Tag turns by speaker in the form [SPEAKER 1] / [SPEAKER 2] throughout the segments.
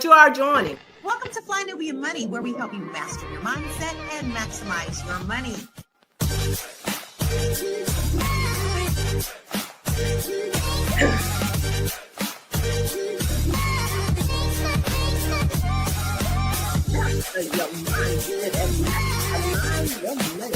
[SPEAKER 1] You are joining.
[SPEAKER 2] Welcome to Fly Nubian Money, where we help you master your mindset and maximize your money.
[SPEAKER 1] Your mindset and maximize your money.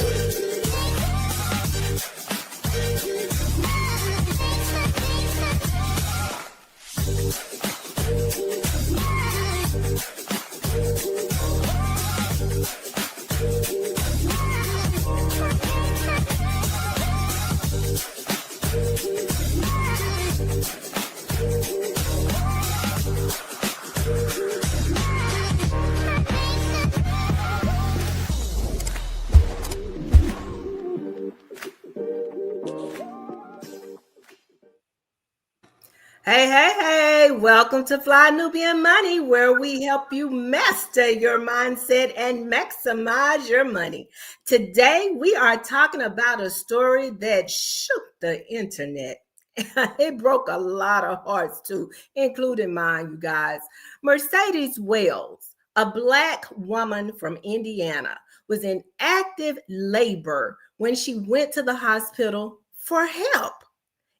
[SPEAKER 1] Hey, welcome to Fly Nubian Money, where we help you master your mindset and maximize your money. Today, we are talking about a story that shook the internet. It broke a lot of hearts too, including mine, you guys. Mercedes Wells, a Black woman from Indiana, was in active labor when she went to the hospital for help.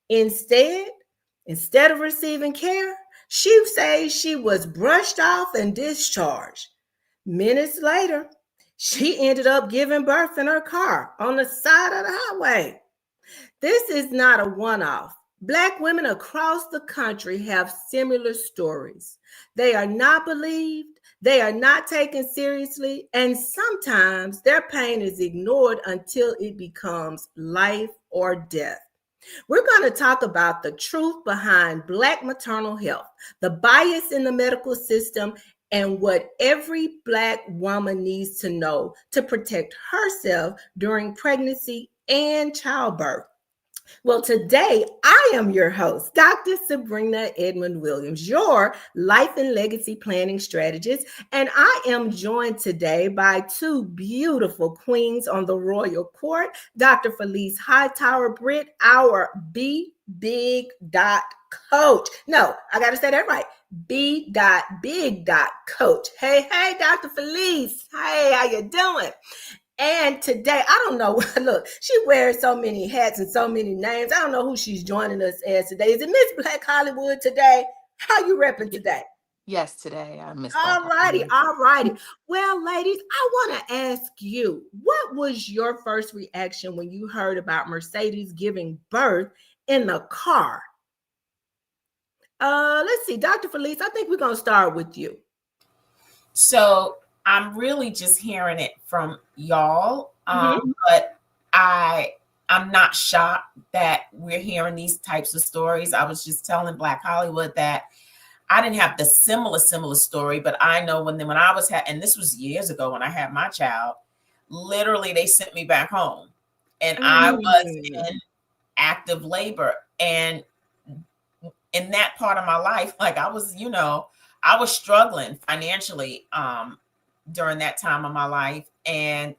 [SPEAKER 1] Instead of receiving care, she says she was brushed off and discharged. Minutes later, she ended up giving birth in her car on the side of the highway. This is not a one-off. Black women across the country have similar stories. They are not believed, they are not taken seriously, and sometimes their pain is ignored until it becomes life or death. We're going to talk about the truth behind Black maternal health, the bias in the medical system, and what every Black woman needs to know to protect herself during pregnancy and childbirth. Well, today I am your host, Dr. Sabrina Edmond Williams, your life and legacy planning strategist. And I am joined today by two beautiful queens on the royal court, Dr. Felice Hightower Britt, our Be Big coach. No, I got to say that right. Big coach. Hey, Dr. Felice. Hey, how you doing? And today, I don't know, look, she wears so many hats and so many names. I don't know who she's joining us as today. Is it Miss Black Hollywood today? How you repping today?
[SPEAKER 3] Yes, today I Miss
[SPEAKER 1] All righty. Well, ladies, I want to ask you, what was your first reaction when you heard about Mercedes giving birth in the car? Let's see, Dr. Felice, I think we're going to start with you.
[SPEAKER 4] So I'm really just hearing it from y'all, but I'm not shocked that we're hearing these types of stories. I was just telling Black Hollywood that I didn't have the similar story, but I know when I was and this was years ago when I had my child, literally they sent me back home, and I was in active labor, and in that part of my life, like I was struggling financially during that time of my life. And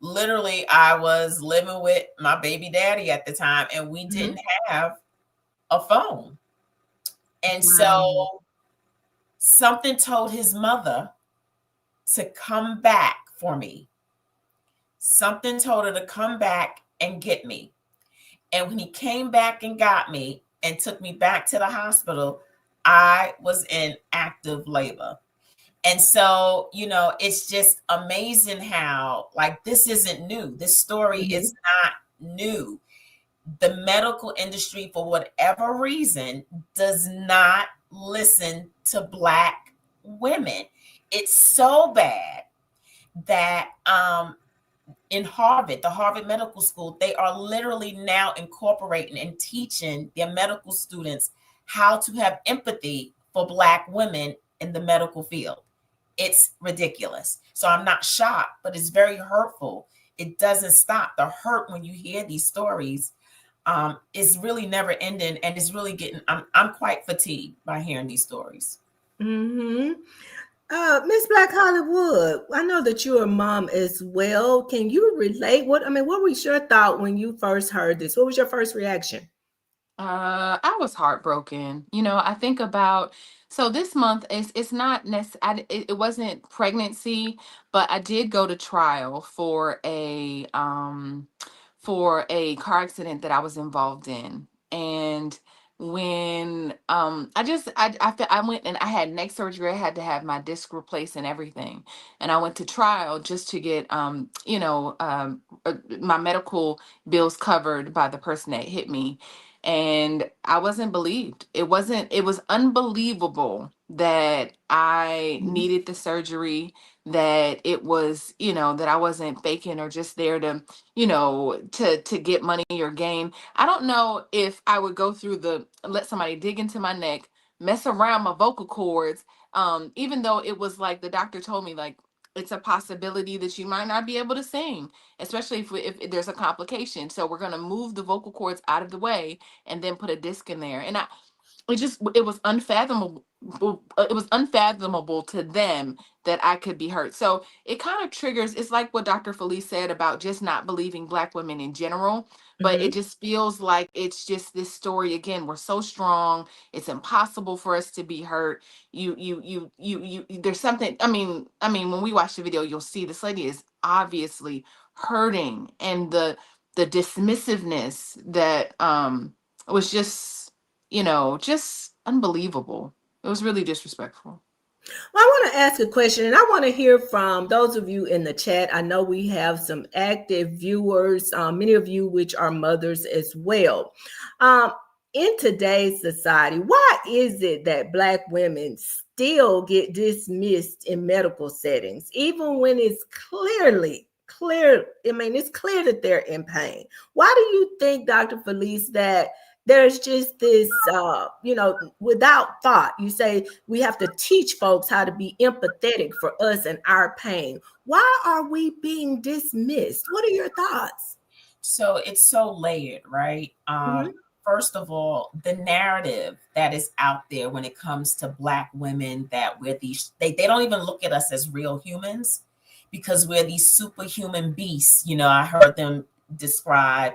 [SPEAKER 4] literally I was living with my baby daddy at the time, and we didn't have a phone. And so something told his mother to come back for me. Something told her to come back and get me. And when he came back and got me and took me back to the hospital, I was in active labor. And so, it's just amazing how, like, this isn't new. This story is not new. The medical industry, for whatever reason, does not listen to Black women. It's so bad that in Harvard, the Harvard Medical School, they are literally now incorporating and teaching their medical students how to have empathy for Black women in the medical field. It's ridiculous. So I'm not shocked, but it's very hurtful. It doesn't stop. The hurt when you hear these stories is really never ending, and it's really I'm quite fatigued by hearing these stories.
[SPEAKER 1] Miss Black Hollywood, I know that you're a mom as well. Can you relate? What was your thought when you first heard this? What was your first reaction?
[SPEAKER 3] I was heartbroken. I think about, so this month it's not necessarily, it wasn't pregnancy, but I did go to trial for a car accident that I was involved in. And when I went and I had neck surgery, I had to have my disc replaced and everything. And I went to trial just to get my medical bills covered by the person that hit me. And I wasn't believed. It was unbelievable that I
[SPEAKER 1] Mhm.
[SPEAKER 3] needed the surgery, that it was, that I wasn't faking or just there to, to get money or gain. I don't know if I would go through let somebody dig into my neck, mess around my vocal cords, even though it was like the doctor told me, like, it's a possibility that you might not be able to sing, especially if there's a complication. So we're going to move the vocal cords out of the way and then put a disc in there. And it was unfathomable. It was unfathomable to them that I could be hurt. So it kind of triggers, it's like what Dr. Felice said about just not believing Black women in general. But it
[SPEAKER 1] Mhm.
[SPEAKER 3] just feels like it's just this story again. We're so strong. It's impossible for us to be hurt. There's something. When we watch the video, you'll see this lady is obviously hurting, and the dismissiveness that was just unbelievable. It was really disrespectful.
[SPEAKER 1] Well, I want to ask a question, and I want to hear from those of you in the chat. I know we have some active viewers, many of you which are mothers as well. Um, in today's society, why is it that Black women still get dismissed in medical settings, even when it's clear? I mean, it's clear that they're in pain. Why do you think, Dr. Felice, that there's just this, without thought, you say we have to teach folks how to be empathetic for us and our pain? Why are we being dismissed? What are your thoughts?
[SPEAKER 4] So it's so layered, right?
[SPEAKER 1] Mhm.
[SPEAKER 4] First of all, the narrative that is out there when it comes to Black women, that we're they don't even look at us as real humans, because we're these superhuman beasts. I heard them describe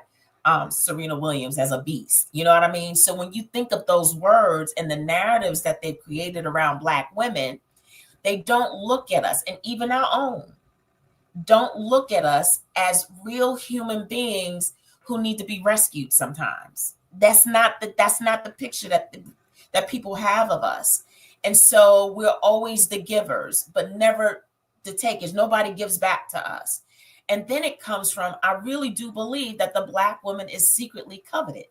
[SPEAKER 4] Serena Williams as a beast. You know what I mean? So when you think of those words and the narratives that they've created around Black women, they don't look at us, and even our own don't look at us as real human beings who need to be rescued sometimes. That's not the picture that people have of us. And so we're always the givers, but never the takers. Nobody gives back to us. And then it comes from, I really do believe that the Black woman is secretly coveted.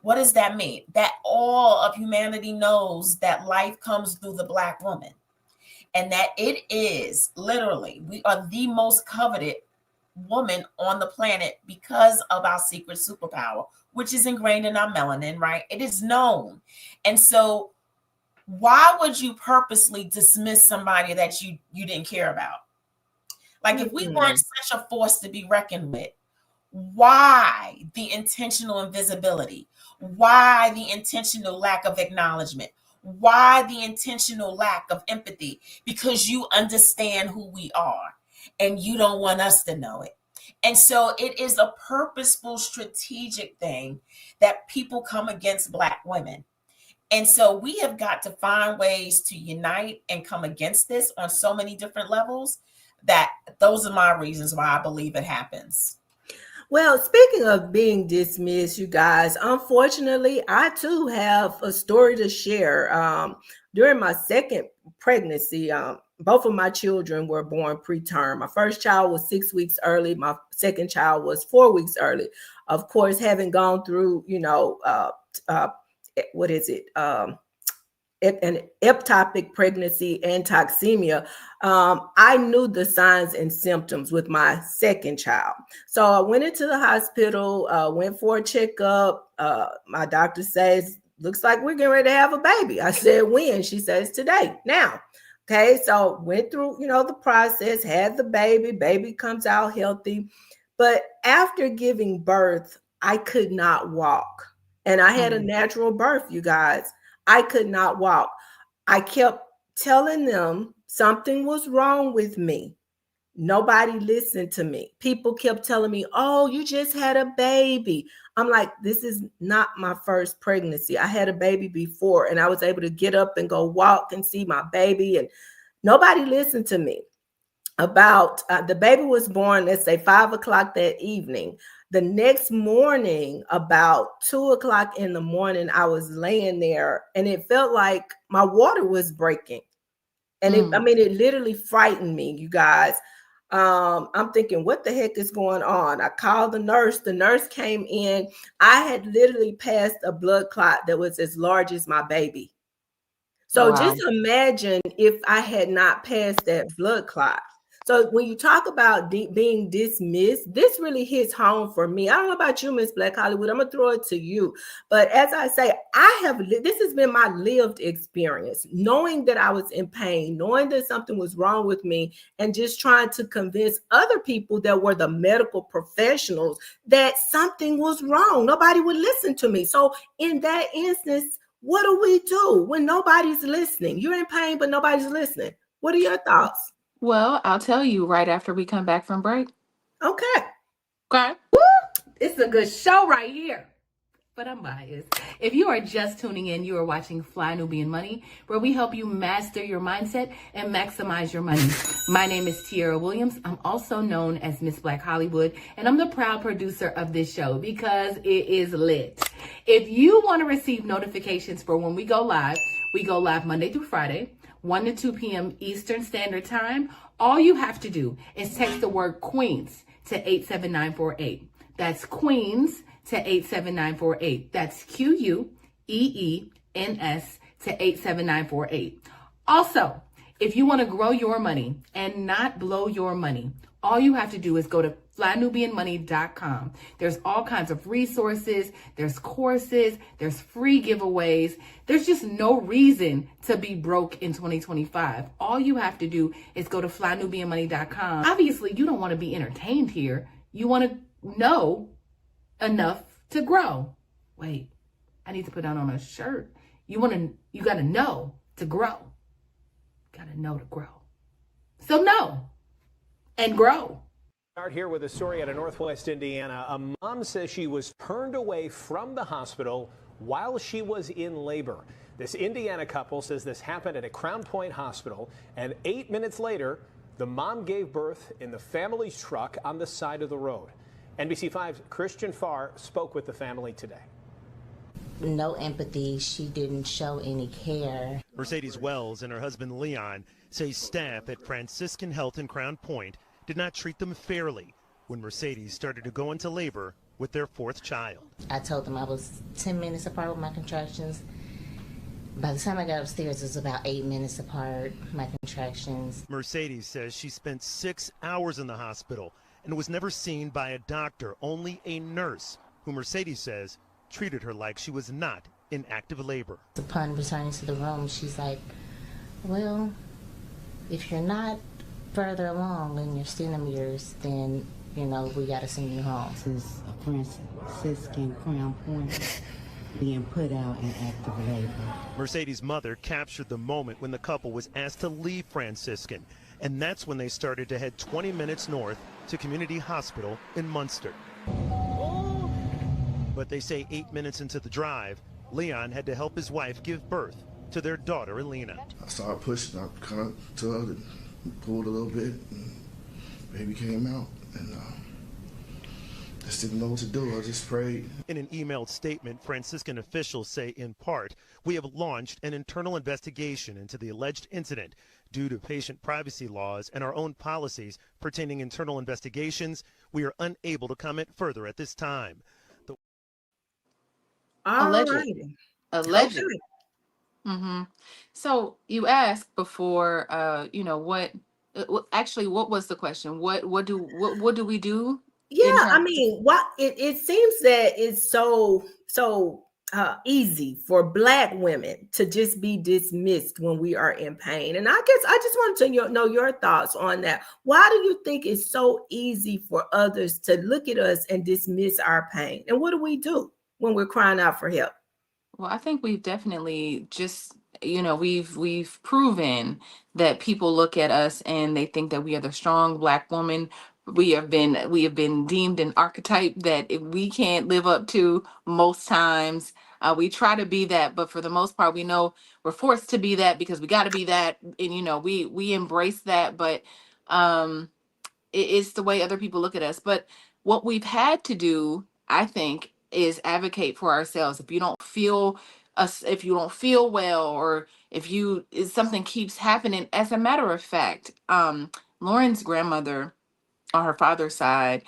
[SPEAKER 4] What does that mean? That all of humanity knows that life comes through the Black woman, and that it is literally, we are the most coveted woman on the planet because of our secret superpower, which is ingrained in our melanin, right? It is known. And so why would you purposely dismiss somebody that you didn't care about? Like, if we weren't such a force to be reckoned with, why the intentional invisibility? Why the intentional lack of acknowledgement? Why the intentional lack of empathy? Because you understand who we are and you don't want us to know it. And so it is a purposeful, strategic thing that people come against Black women. And so we have got to find ways to unite and come against this on so many different levels, that those are my reasons why I believe it happens.
[SPEAKER 1] Well, speaking of being dismissed, you guys, unfortunately, I too have a story to share. During my second pregnancy, both of my children were born preterm. My first child was 6 weeks early. My second child was 4 weeks early. Of course, having gone through, what is it? An ectopic pregnancy and toxemia, I knew the signs and symptoms with my second child. So I went into the hospital, went for a checkup. My doctor says, looks like we're getting ready to have a baby. I said, when? She says, today, now. Okay, so went through, the process, had the baby comes out healthy. But after giving birth, I could not walk. And I had a natural birth, you guys. I could not walk. I kept telling them something was wrong with me. Nobody listened to me. People kept telling me, oh, you just had a baby. I'm like, this is not my first pregnancy. I had a baby before, and I was able to get up and go walk and see my baby, and nobody listened to me. About the baby was born, let's say 5 o'clock that evening. The next morning, about 2 o'clock in the morning, I was laying there and it felt like my water was breaking. And it literally frightened me, you guys. I'm thinking, what the heck is going on? I called the nurse. The nurse came in. I had literally passed a blood clot that was as large as my baby. So just imagine if I had not passed that blood clot. So when you talk about being dismissed, this really hits home for me. I don't know about you, Miss Black Hollywood. I'm going to throw it to you. But as I say, this has been my lived experience, knowing that I was in pain, knowing that something was wrong with me, and just trying to convince other people that were the medical professionals that something was wrong. Nobody would listen to me. So in that instance, what do we do when nobody's listening? You're in pain, but nobody's listening. What are your thoughts?
[SPEAKER 3] Well, I'll tell you right after we come back from break.
[SPEAKER 1] Okay.
[SPEAKER 5] Woo! It's a good show right here. But I'm biased. If you are just tuning in, you are watching Fly Nubian Money, where we help you master your mindset and maximize your money. My name is Tiara Williams. I'm also known as Miss Black Hollywood, and I'm the proud producer of this show because it is lit. If you want to receive notifications for when we go live Monday through Friday, 1 to 2 p.m. Eastern Standard Time. All you have to do is text the word Queens to 87948. That's Queens to 87948. That's QUEENS to 87948. Also, if you want to grow your money and not blow your money, all you have to do is go to flynubianmoney.com. There's all kinds of resources, there's courses, there's free giveaways. There's just no reason to be broke in 2025. All you have to do is go to flynubianmoney.com. Obviously, you don't want to be entertained here. You want to know enough to grow. Wait, I need to put that on a shirt. You got to know to grow. Got to know to grow. So know and grow.
[SPEAKER 6] Start here with a story out of Northwest Indiana. A mom says she was turned away from the hospital while she was in labor. This Indiana couple says this happened at a Crown Point hospital, and 8 minutes later, the mom gave birth in the family's truck on the side of the road. NBC5's Christian Farr spoke with the family today.
[SPEAKER 7] No empathy. She didn't show any care.
[SPEAKER 8] Mercedes Wells and her husband Leon say staff at Franciscan Health in Crown Point did not treat them fairly when Mercedes started to go into labor with their fourth child.
[SPEAKER 7] I told them I was 10 minutes apart with my contractions. By the time I got upstairs, it was about 8 minutes apart, my contractions.
[SPEAKER 8] Mercedes says she spent 6 hours in the hospital and was never seen by a doctor, only a nurse, who Mercedes says treated her like she was not in active labor.
[SPEAKER 7] Upon returning to the room, she's like, well, if you're not further along in your centimeters, then, we got to send you home.
[SPEAKER 9] This is a Franciscan Crown Point being put out in active labor.
[SPEAKER 8] Mercedes' mother captured the moment when the couple was asked to leave Franciscan, and that's when they started to head 20 minutes north to Community Hospital in Munster. But they say 8 minutes into the drive, Leon had to help his wife give birth to their daughter, Elena.
[SPEAKER 10] I started pushing, I kind of tugged and pulled a little bit, and baby came out, and just didn't know what to do. I just prayed.
[SPEAKER 8] In an emailed statement, Franciscan officials say, in part, we have launched an internal investigation into the alleged incident. Due to patient privacy laws and our own policies pertaining internal investigations, we are unable to comment further at this time.
[SPEAKER 3] Allegedly.
[SPEAKER 1] Okay.
[SPEAKER 3] Mm-hmm. So you asked before, what was the question? What do we do?
[SPEAKER 1] Yeah, it seems that it's so easy for Black women to just be dismissed when we are in pain. And I guess I just wanted to know your thoughts on that. Why do you think it's so easy for others to look at us and dismiss our pain? And what do we do when we're crying out for help?
[SPEAKER 3] Well, I think we've definitely just we've proven that people look at us and they think that we are the strong Black woman. We have been deemed an archetype that if we can't live up to most times. We try to be that, but for the most part, we know we're forced to be that because we got to be that, and we embrace that. But um, it's the way other people look at us. But what we've had to do, I think, is advocate for ourselves. If you don't feel us, if you don't feel well, or if something keeps happening, as a matter of fact, Lauren's grandmother on her father's side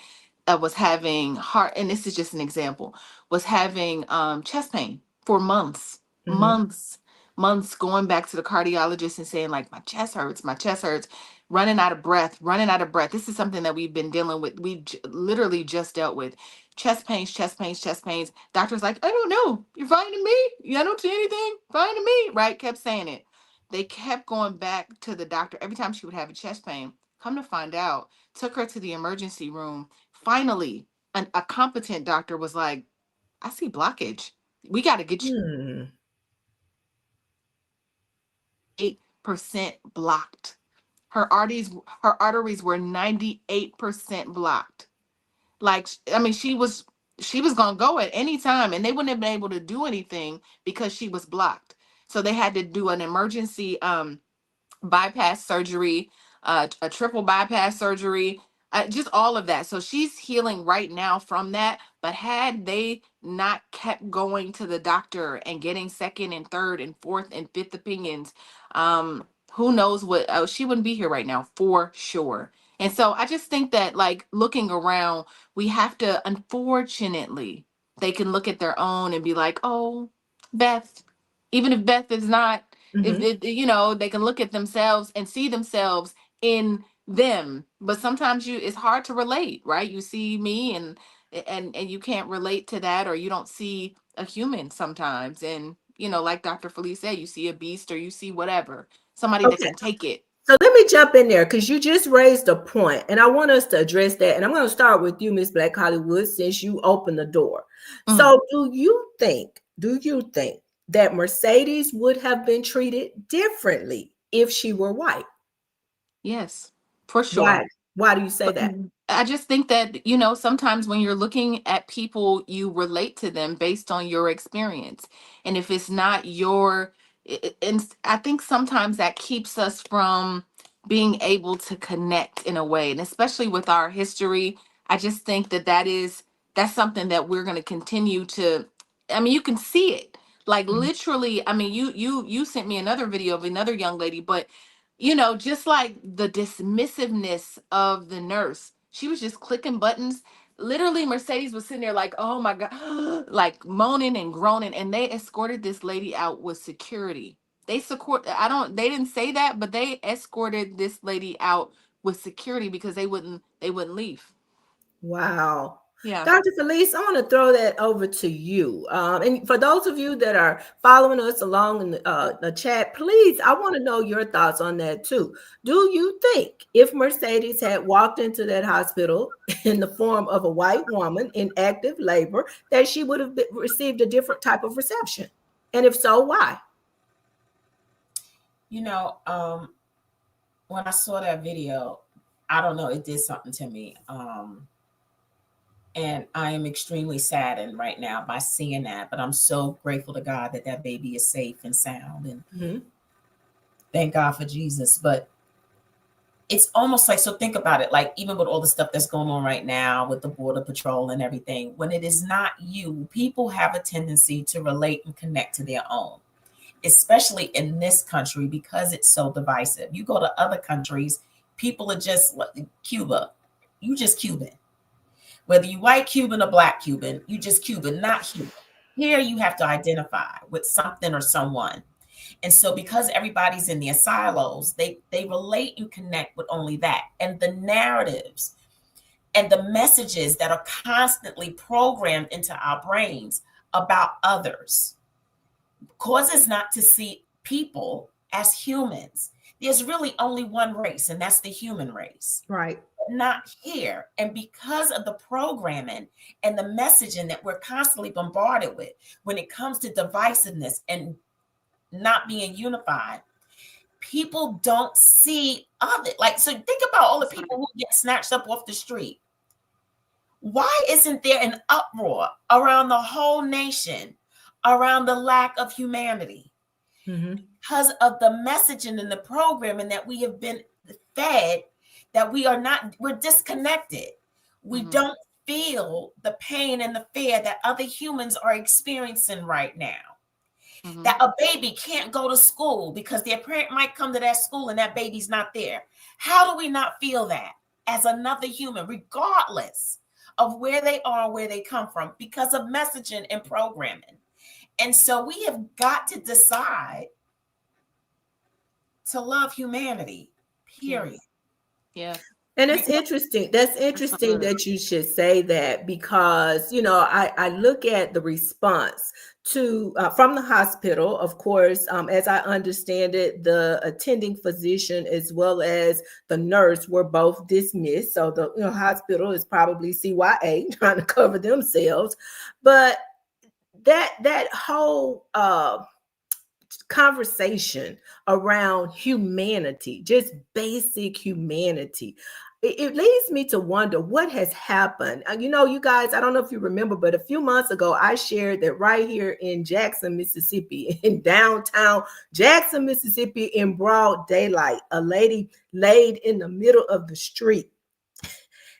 [SPEAKER 3] was having heart, and this is just an example, was having chest pain for months,
[SPEAKER 1] Mhm.
[SPEAKER 3] months, months, going back to the cardiologist and saying, like, my chest hurts, running out of breath, running out of breath. This is something that we've been dealing with. Literally just dealt with chest pains, chest pains, chest pains. Doctor's like, I don't know. You're fine to me. I don't see anything. Fine to me. Right? Kept saying it. They kept going back to the doctor every time she would have a chest pain. Come to find out, took her to the emergency room. Finally, a competent doctor was like, I see blockage. We got to get you
[SPEAKER 1] Hmm.
[SPEAKER 3] 8% blocked. Her arteries were 98% blocked. Like, I mean, she was gonna go at any time, and they wouldn't have been able to do anything because she was blocked. So they had to do an emergency bypass surgery, a triple bypass surgery, just all of that. So she's healing right now from that. But had they not kept going to the doctor and getting second and third and fourth and fifth opinions, who knows what, she wouldn't be here right now for sure. And so I just think that, like, looking around, we have to, unfortunately, they can look at their own and be like, oh, Beth, even if Beth is not, if
[SPEAKER 1] Mhm.
[SPEAKER 3] they can look at themselves and see themselves in them. But sometimes it's hard to relate, right? You see me, and you can't relate to that, or you don't see a human sometimes. And like Dr. Felice said, you see a beast, or you see whatever, somebody that
[SPEAKER 1] Okay.
[SPEAKER 3] can take it.
[SPEAKER 1] So let me jump in there because you just raised a point, and I want us to address that. And I'm going to start with you, Miss Black Hollywood, since you opened the door.
[SPEAKER 3] Mm,
[SPEAKER 1] So do you think that Mercedes would have been treated differently if she were white?
[SPEAKER 3] yes, for sure.
[SPEAKER 1] Why? Why do you say
[SPEAKER 3] But
[SPEAKER 1] that?
[SPEAKER 3] I just think that, sometimes when you're looking at people, you relate to them based on your experience. And if it's not and I think sometimes that keeps us from being able to connect in a way. And especially with our history, I just think that's something that we're going to continue to, I mean, you can see it. Like,
[SPEAKER 1] Mhm.
[SPEAKER 3] literally, I mean, you sent me another video of another young lady, but just like the dismissiveness of the nurse. She was just clicking buttons. Literally, Mercedes was sitting there like, oh my God, like moaning and groaning. And they escorted this lady out with security. They didn't say that, but they escorted this lady out with security because they wouldn't leave.
[SPEAKER 1] Wow.
[SPEAKER 3] Yeah.
[SPEAKER 1] Dr. Felice, I want to throw that over to you. And for those of you that are following us along in the chat, please, I want to know your thoughts on that too. Do you think if Mercedes had walked into that hospital in the form of a white woman in active labor, that she would have received a different type of reception? And if so, why?
[SPEAKER 4] You know, when I saw that video, I don't know, it did something to me. And I am extremely saddened right now by seeing that. But I'm so grateful to God that that baby is safe and sound. And
[SPEAKER 1] Mhm.
[SPEAKER 4] thank God for Jesus. But it's almost like, so think about it, like even with all the stuff that's going on right now with the border patrol and everything, when it is not you, people have a tendency to relate and connect to their own, especially in this country because it's so divisive. You go to other countries, people are just like Cuba, you just Cuban. Whether you white Cuban or black Cuban, you just Cuban, not here. Here you have to identify with something or someone. And so because everybody's in their silos, they relate and connect with only that. And the narratives and the messages that are constantly programmed into our brains about others cause us not to see people as humans. There's really only one race, and that's the human race.
[SPEAKER 1] Right.
[SPEAKER 4] Not here. And because of the programming and the messaging that we're constantly bombarded with when it comes to divisiveness and not being unified, people don't see other. Like, so think about all the people who get snatched up off the street. Why isn't there an uproar around the whole nation around the lack of humanity? Because of the messaging and the programming that we have been fed, that we're disconnected. We don't feel the pain and the fear that other humans are experiencing right now. That a baby can't go to school because their parent might come to that school and that baby's not there. How do we not feel that as another human, regardless of where they are, where they come from, because of messaging and programming? And so we have got to decide to love humanity, period.
[SPEAKER 3] Yeah.
[SPEAKER 1] And it's interesting. That's interesting that you should say that, because, you know, I look at the response to from the hospital. Of course, as I understand it, the attending physician as well as the nurse were both dismissed. So the hospital is probably CYA trying to cover themselves. But that whole conversation around humanity, just basic humanity, it leads me to wonder what has happened. You guys, I don't know if you remember, but a few months ago, I shared that right here in Jackson, Mississippi, in downtown Jackson, Mississippi, in broad daylight, a lady laid in the middle of the street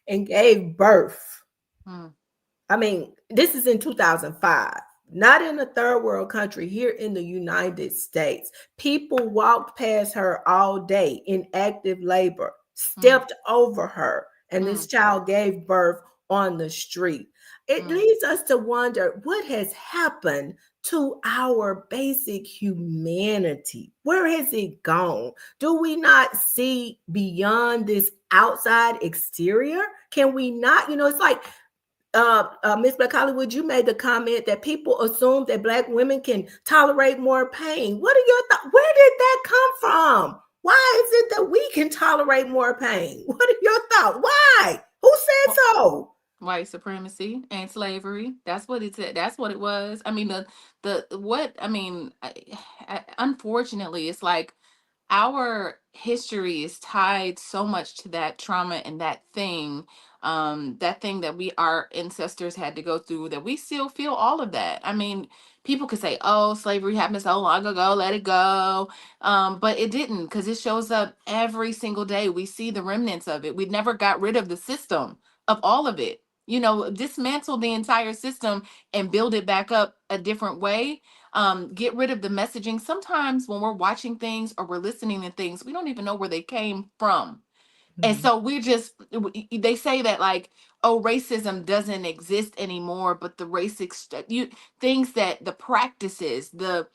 [SPEAKER 1] and gave birth. I mean, this is in 2005. Not in a third world country, here in the United States. People walked past her all day in active labor, stepped over her, and this child gave birth on the street. It leads us to wonder what has happened to our basic humanity. Where has it gone? Do we not see beyond this outside exterior? Can we not? It's like, Miss Black Hollywood, you made the comment that people assume that Black women can tolerate more pain. What are your thoughts? Where did that come from? Why is it that we can tolerate more pain? What are your thoughts? Why? Who said so?
[SPEAKER 3] White supremacy and slavery. That's what it said. That's what it was. I mean, unfortunately, it's like our history is tied so much to that trauma and that thing that our ancestors had to go through, that we still feel all of that. I mean, people could say, oh, slavery happened so long ago, let it go. But it didn't, because it shows up every single day. We see the remnants of it. We never got rid of the system of all of it. Dismantle the entire system and build it back up a different way. Get rid of the messaging. Sometimes when we're watching things or we're listening to things, we don't even know where they came from. And so they say that, like, oh, racism doesn't exist anymore, but the things that the practices, the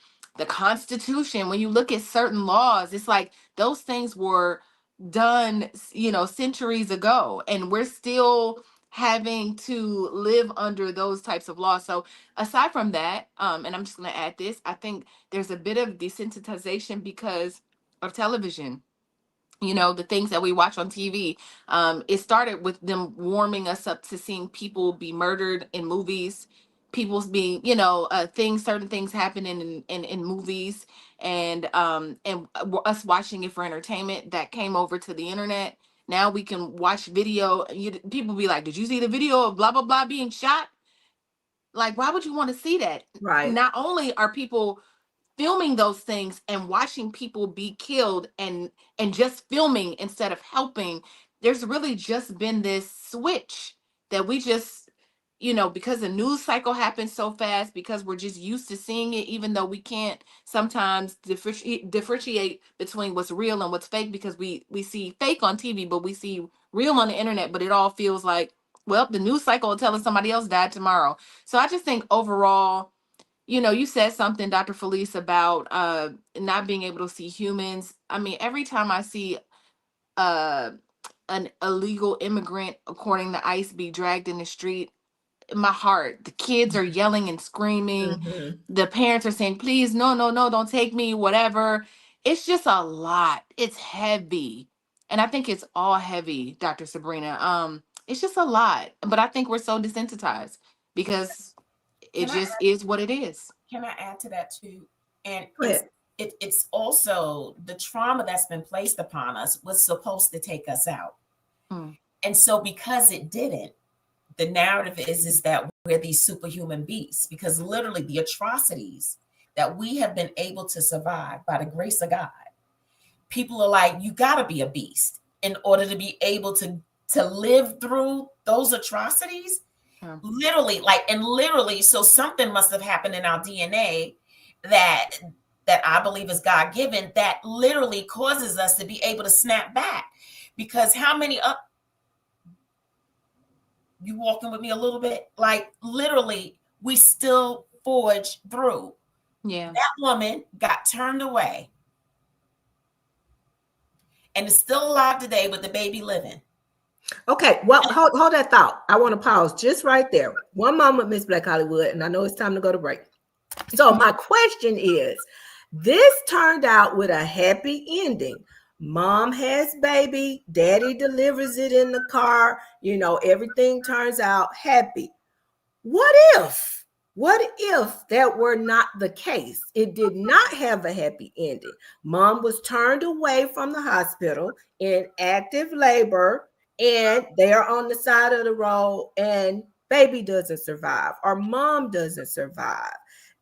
[SPEAKER 3] Constitution, when you look at certain laws, it's like those things were done, centuries ago, and we're still having to live under those types of laws. So aside from that, and I'm just going to add this, I think there's a bit of desensitization because of television. The things that we watch on TV. It started with them warming us up to seeing people be murdered in movies, people's being, certain things happening in movies, and us watching it for entertainment. That came over to the internet. Now we can watch video. People be like, did you see the video of blah, blah, blah being shot? Like, why would you want to see that?
[SPEAKER 1] Right.
[SPEAKER 3] Not only are people filming those things and watching people be killed and just filming instead of helping, there's really just been this switch that we just, because the news cycle happens so fast, because we're just used to seeing it, even though we can't sometimes differentiate between what's real and what's fake, because we see fake on TV, but we see real on the internet, but it all feels like, well, the news cycle will tell us somebody else died tomorrow. So I just think overall, you said something, Dr. Felice, about not being able to see humans. I mean, every time I see an illegal immigrant, according to ICE, be dragged in the street, the kids are yelling and screaming. The parents are saying, please, no, no, no, don't take me, whatever. It's just a lot. It's heavy. And I think it's all heavy, Dr. Sabrina. It's just a lot. But I think we're so desensitized because it just is what it is.
[SPEAKER 4] Can I add to that too? And
[SPEAKER 1] Go ahead.
[SPEAKER 4] it's also the trauma that's been placed upon us was supposed to take us out. And so because it didn't, the narrative is that we're these superhuman beasts, because literally the atrocities that we have been able to survive by the grace of God, people are like, you got to be a beast in order to be able to live through those atrocities. Literally, so something must have happened in our DNA that I believe is God-given, that literally causes us to be able to snap back. Because how many you walking with me a little bit? Like literally, we still forge through.
[SPEAKER 3] Yeah.
[SPEAKER 4] That woman got turned away and is still alive today with the baby living.
[SPEAKER 1] Okay, well, hold that thought. I want to pause just right there. One moment, Miss Black Hollywood, and I know it's time to go to break. So my question is, this turned out with a happy ending. Mom has baby, daddy delivers it in the car, everything turns out happy. What if that were not the case? It did not have a happy ending. Mom was turned away from the hospital in active labor, and they are on the side of the road, and baby doesn't survive, or mom doesn't survive.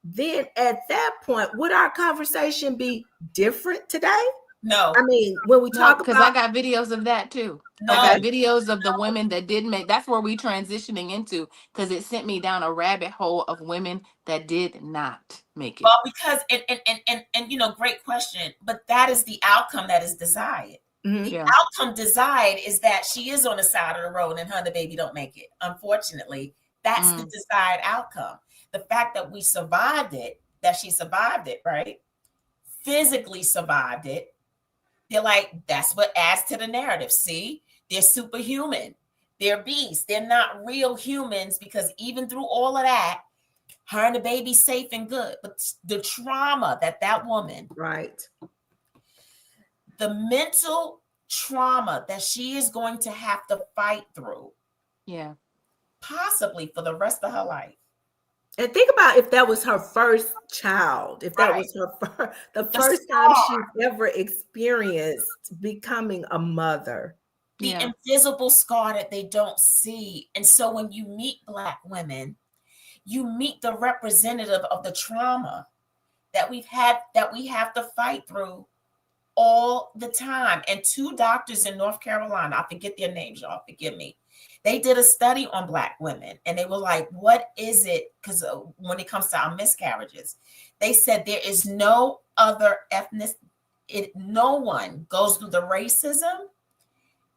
[SPEAKER 1] Then at that point, would our conversation be different today?
[SPEAKER 4] No.
[SPEAKER 1] I mean, when we talk
[SPEAKER 3] because
[SPEAKER 1] about,
[SPEAKER 3] I got videos of that too.
[SPEAKER 4] No.
[SPEAKER 3] I got videos of the women that didn't make. That's where we transitioning into, because it sent me down a rabbit hole of women that did not make it.
[SPEAKER 4] Well, because and great question, but that is the outcome that is desired. The outcome desired is that she is on the side of the road and her and the baby don't make it. Unfortunately, that's the desired outcome. The fact that we survived it, that she survived it, right? Physically survived it. They're like, that's what adds to the narrative. See, they're superhuman. They're beasts. They're not real humans, because even through all of that, her and the baby's safe and good. But the trauma that woman,
[SPEAKER 1] right,
[SPEAKER 4] the mental trauma that she is going to have to fight through, possibly for the rest of her life.
[SPEAKER 1] And think about if that was her first child, if that was her the first time she ever experienced becoming a mother.
[SPEAKER 4] The invisible scar that they don't see. And so when you meet Black women, you meet the representative of the trauma that we have to fight through all the time. And 2 doctors in North Carolina, I forget their names, y'all, forgive me. They did a study on Black women, and they were like, what is it? Because when it comes to our miscarriages, they said there is no other no one goes through the racism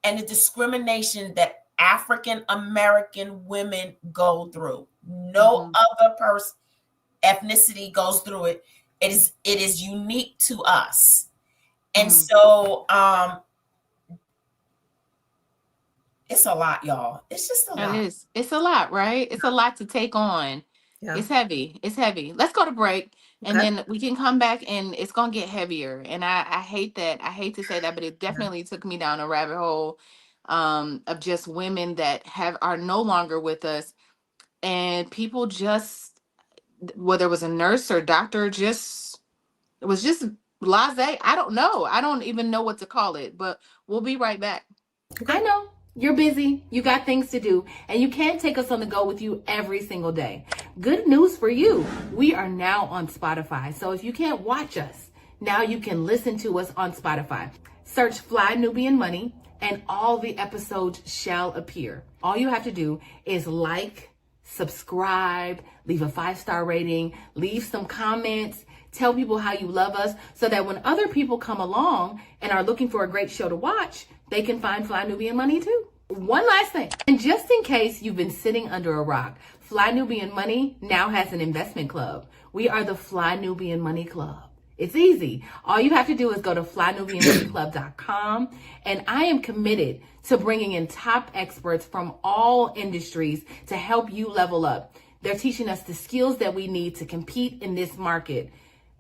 [SPEAKER 4] and the discrimination that African American women go through. No other ethnicity goes through it. It is unique to us. And so it's a lot, y'all. It's just a lot.
[SPEAKER 3] It's a lot, right? It's a lot to take on. Yeah. It's heavy. Let's go to break, and then we can come back, and it's gonna get heavier. And I hate that. I hate to say that, but it definitely took me down a rabbit hole of just women that are no longer with us, and people just, whether it was a nurse or doctor, it was just blasé. I don't know. I don't even know what to call it, but we'll be right back.
[SPEAKER 5] I know. You're busy, you got things to do, and you can't take us on the go with you every single day. Good news for you. We are now on Spotify. So if you can't watch us, now you can listen to us on Spotify. Search Fly Nubian Money and all the episodes shall appear. All you have to do is like, subscribe, leave a 5-star rating, leave some comments, tell people how you love us, so that when other people come along and are looking for a great show to watch, they can find Fly Nubian Money too. One last thing, and just in case you've been sitting under a rock, Fly Nubian Money now has an investment club. We are the Fly Nubian Money Club. It's easy. All you have to do is go to flynubianmoneyclub.com, and I am committed to bringing in top experts from all industries to help you level up. They're teaching us the skills that we need to compete in this market.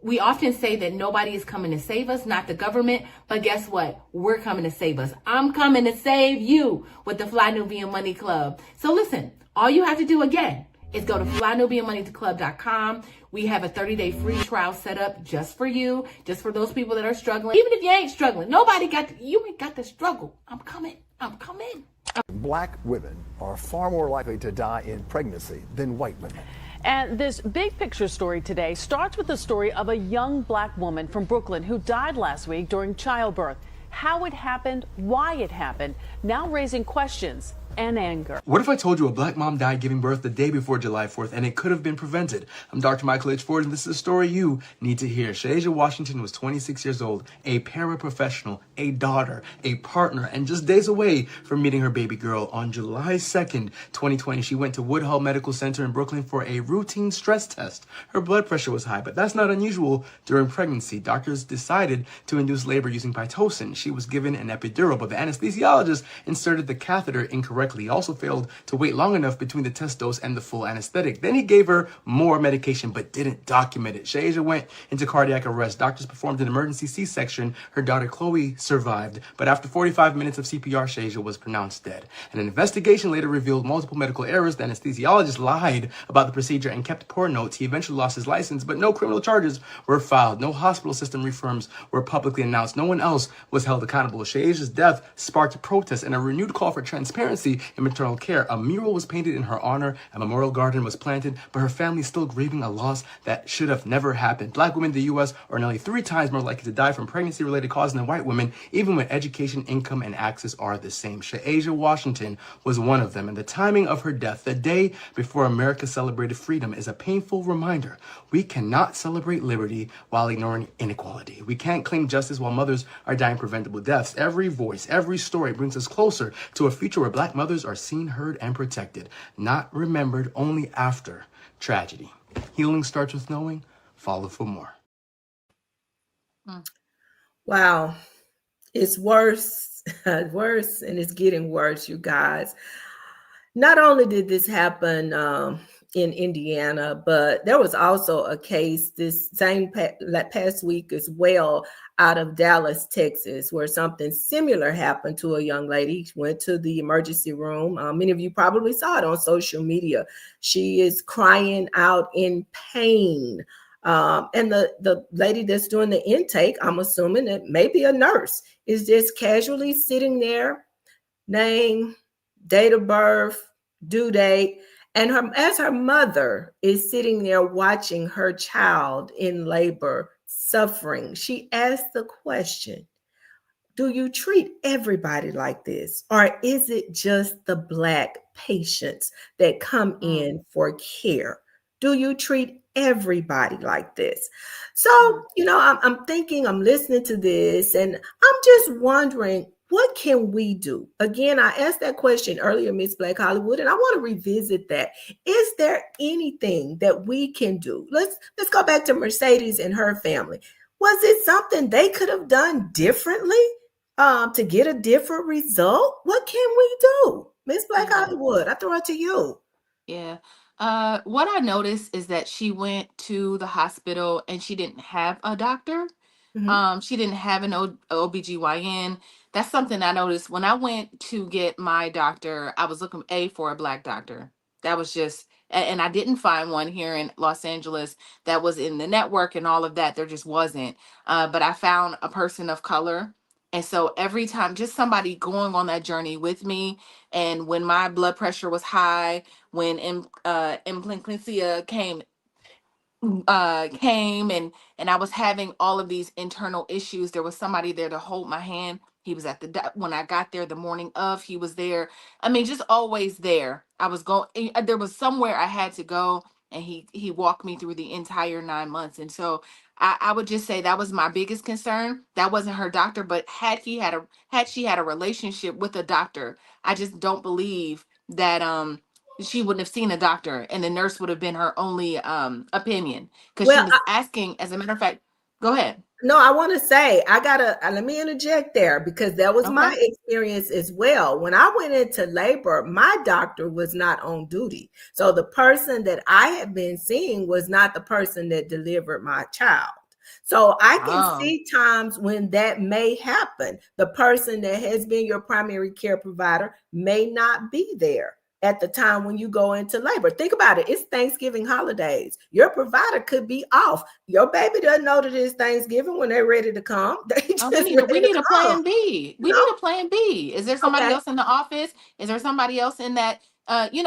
[SPEAKER 5] We often say that nobody is coming to save us, not the government, but guess what? We're coming to save us. I'm coming to save you with the Fly Nubian Money Club. So listen, all you have to do again is go to flynubianmoneyclub.com. We have a 30-day free trial set up just for you, just for those people that are struggling. Even if you ain't struggling, you ain't got to struggle. I'm coming.
[SPEAKER 11] Black women are far more likely to die in pregnancy than white women.
[SPEAKER 12] And this big picture story today starts with the story of a young black woman from Brooklyn who died last week during childbirth. How it happened, why it happened, now raising questions and anger.
[SPEAKER 13] What if I told you a black mom died giving birth the day before July 4th and it could have been prevented? I'm Dr. Michael H. Ford, and this is a story you need to hear. Shaija Washington was 26 years old, a paraprofessional, a daughter, a partner, and just days away from meeting her baby girl. On July 2nd, 2020, she went to Woodhull Medical Center in Brooklyn for a routine stress test. Her blood pressure was high, but that's not unusual during pregnancy. Doctors decided to induce labor using Pitocin. She was given an epidural, but the anesthesiologist inserted the catheter incorrectly. He also failed to wait long enough between the test dose and the full anesthetic. Then he gave her more medication, but didn't document it. Shaija went into cardiac arrest. Doctors performed an emergency C-section. Her daughter Chloe survived, but after 45 minutes of CPR, Shaija was pronounced dead. And an investigation later revealed multiple medical errors. The anesthesiologist lied about the procedure and kept poor notes. He eventually lost his license, but no criminal charges were filed. No hospital system reforms were publicly announced. No one else was held accountable. Shaija's death sparked protests and a renewed call for transparency in maternal care. A mural was painted in her honor, a memorial garden was planted, but her family is still grieving a loss that should have never happened. Black women in the U.S. are nearly 3 times more likely to die from pregnancy-related causes than white women, even when education, income, and access are the same. Shaija Washington was one of them, and the timing of her death, the day before America celebrated freedom, is a painful reminder. We cannot celebrate liberty while ignoring inequality. We can't claim justice while mothers are dying preventable deaths. Every voice, every story brings us closer to a future where black mothers are seen, heard, and protected, not remembered only after tragedy. Healing starts with knowing. Follow for more.
[SPEAKER 1] Wow. It's worse, worse, and it's getting worse, you guys. Not only did this happen in Indiana, but there was also a case this same past week as well out of Dallas, Texas, where something similar happened to a young lady. She went to the emergency room. Many of you probably saw it on social media. She is crying out in pain. And the lady that's doing the intake, I'm assuming it may be a nurse, is just casually sitting there, name, date of birth, due date, and as her mother is sitting there watching her child in labor suffering, she asked the question, do you treat everybody like this? Or is it just the Black patients that come in for care? Do you treat everybody like this? So, I'm thinking, I'm listening to this, and I'm just wondering, what can we do? Again, I asked that question earlier, Miss Black Hollywood, and I want to revisit that. Is there anything that we can do? Let's go back to Mercedes and her family. Was it something they could have done differently to get a different result? What can we do? Miss Black Hollywood, I throw it to you.
[SPEAKER 3] Yeah. What I noticed is that she went to the hospital and she didn't have a doctor. She didn't have an OBGYN. That's something I noticed when I went to get my doctor. I was looking for a Black doctor. That was just, and I didn't find one here in Los Angeles that was in the network and all of that. There just wasn't. But I found a person of color. And so every time, just somebody going on that journey with me. And when my blood pressure was high, when implantancia came and I was having all of these internal issues, there was somebody there to hold my hand. He was when I got there the morning of, he was there. I mean, just always there. I was going, there was somewhere I had to go, and he walked me through the entire 9 months. And so I would just say that was my biggest concern. That wasn't her doctor, but had she had a relationship with a doctor, I just don't believe that she wouldn't have seen a doctor, and the nurse would have been her only opinion, because she was asking, as a matter of fact, go ahead.
[SPEAKER 1] No, I want to say, let me interject there, because that was my experience as well. When I went into labor, my doctor was not on duty. So the person that I had been seeing was not the person that delivered my child. So I can see times when that may happen. The person that has been your primary care provider may not be there at the time when you go into labor. Think about it. It's Thanksgiving holidays. Your provider could be off. Your baby doesn't know that it's Thanksgiving when they're ready to come. They just
[SPEAKER 3] We need a plan B. We need a plan B. Is there somebody
[SPEAKER 1] Okay.
[SPEAKER 3] else in the office? Is there somebody else in that,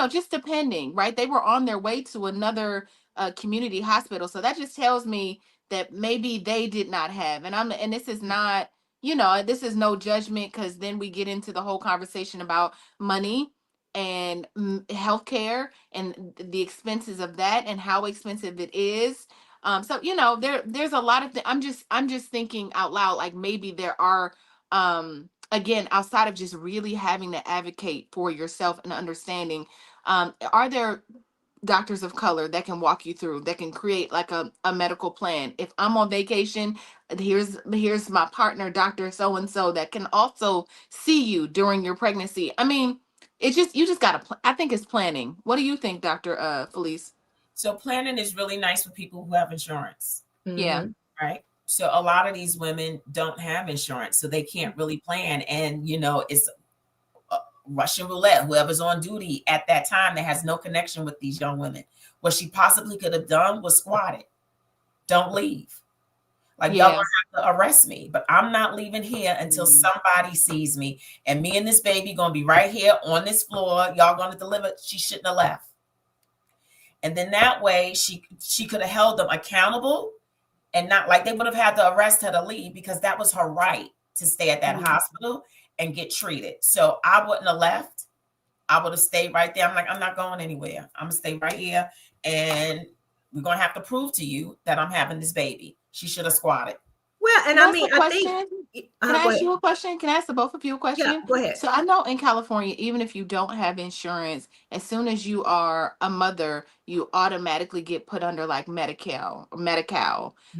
[SPEAKER 3] just depending, right? They were on their way to another community hospital. So that just tells me that maybe they did not have, and this is not, this is no judgment, because then we get into the whole conversation about money and healthcare and the expenses of that and how expensive it is. So there's a lot of I'm just thinking out loud, like maybe there are again, outside of just really having to advocate for yourself and understanding, are there doctors of color that can walk you through, that can create like a medical plan? If I'm on vacation, here's my partner, Dr. So and so, that can also see you during your pregnancy. I mean, you just gotta I think it's planning. What do you think, Dr. Felice?
[SPEAKER 4] So planning is really nice for people who have insurance.
[SPEAKER 3] Yeah.
[SPEAKER 4] Right. So a lot of these women don't have insurance, so they can't really plan. And, it's Russian roulette. Whoever's on duty at that time that has no connection with these young women. What she possibly could have done was squatted. Don't leave. Like, y'all gonna have to arrest me, but I'm not leaving here until somebody sees me. And me and this baby gonna be right here on this floor. Y'all gonna deliver. She shouldn't have left. And then that way she could have held them accountable, and not like they would have had to arrest her to leave, because that was her right to stay at that hospital and get treated. So I wouldn't have left. I would have stayed right there. I'm like, I'm not going anywhere. I'm gonna stay right here, and we're gonna have to prove to you that I'm having this baby. She should have squatted.
[SPEAKER 1] Well, and I think.
[SPEAKER 3] Can I ask you a question? Can I ask the both of you a question?
[SPEAKER 1] Yeah, go ahead.
[SPEAKER 3] So I know in California, even if you don't have insurance, as soon as you are a mother, you automatically get put under like Medi-Cal.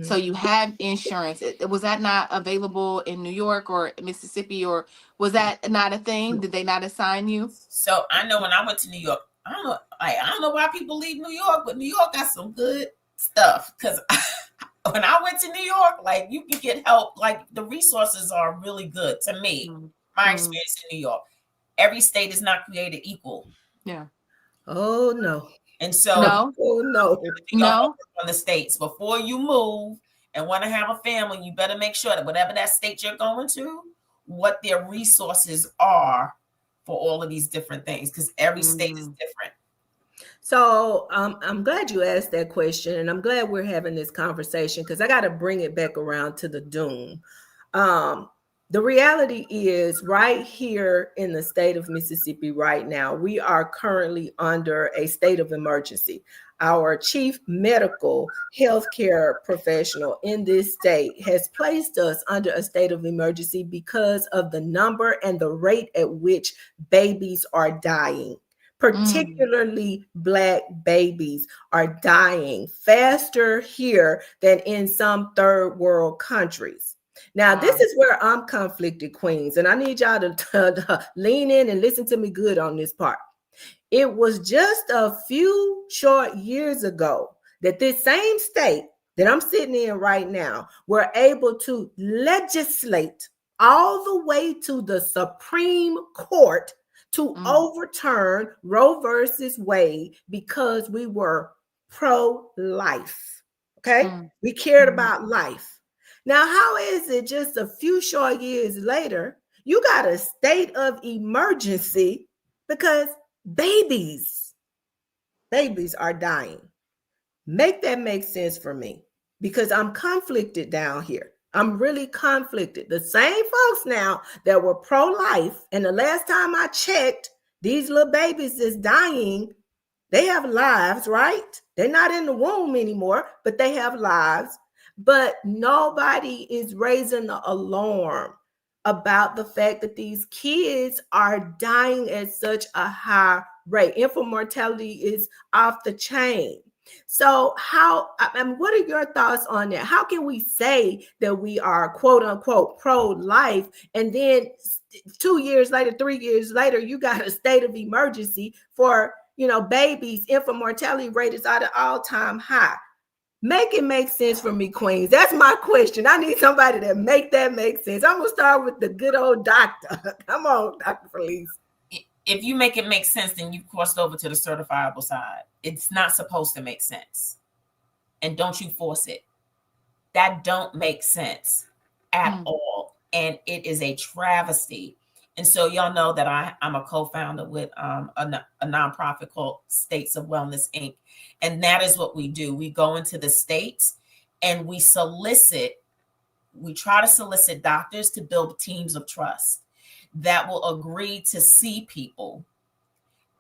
[SPEAKER 3] So you have insurance. Was that not available in New York or Mississippi, or was that not a thing? Did they not assign you?
[SPEAKER 4] So I know when I went to New York, I don't know why people leave New York, but New York got some good stuff. Because when I went to New York, like, you can get help. Like, the resources are really good to me. My experience in New York. Every state is not created equal.
[SPEAKER 3] Yeah.
[SPEAKER 1] Oh no.
[SPEAKER 4] And so on the states, before you move and want to have a family, you better make sure that whatever that state you're going to, what their resources are for all of these different things, because every state is different.
[SPEAKER 1] So I'm glad you asked that question, and I'm glad we're having this conversation, because I got to bring it back around to the doom. The reality is, right here in the state of Mississippi right now, we are currently under a state of emergency. Our chief medical healthcare professional in this state has placed us under a state of emergency because of the number and the rate at which babies are dying. Particularly Black babies are dying faster here than in some third world countries. Now, this is where I'm conflicted, Queens, and I need y'all to lean in and listen to me good on this part. It was just a few short years ago that this same state that I'm sitting in right now were able to legislate all the way to the Supreme Court to overturn Roe versus Wade, because we were pro-life. Okay? We cared about life. Now, how is it just a few short years later, you got a state of emergency because babies are dying? Make that make sense for me, because I'm conflicted down here. I'm really conflicted. The same folks now that were pro-life, and the last time I checked, these little babies is dying. They have lives, right? They're not in the womb anymore, but they have lives. But nobody is raising the alarm about the fact that these kids are dying at such a high rate. Infant mortality is off the chain. So what are your thoughts on that? How can we say that we are quote unquote pro-life, and then 2 years later, 3 years later, you got a state of emergency for, babies? Infant mortality rate is at an all-time high. Make it make sense for me, Queens. That's my question. I need somebody to make that make sense. I'm gonna start with the good old doctor. Come on, Dr. Felice.
[SPEAKER 4] if you make it make sense, then you've crossed over to the certifiable side. It's not supposed to make sense. And don't you force it. That don't make sense at all. And it is a travesty. And so y'all know that I'm a co-founder with a nonprofit called States of Wellness, Inc. And that is what we do. We go into the states and we try to solicit doctors to build teams of trust that will agree to see people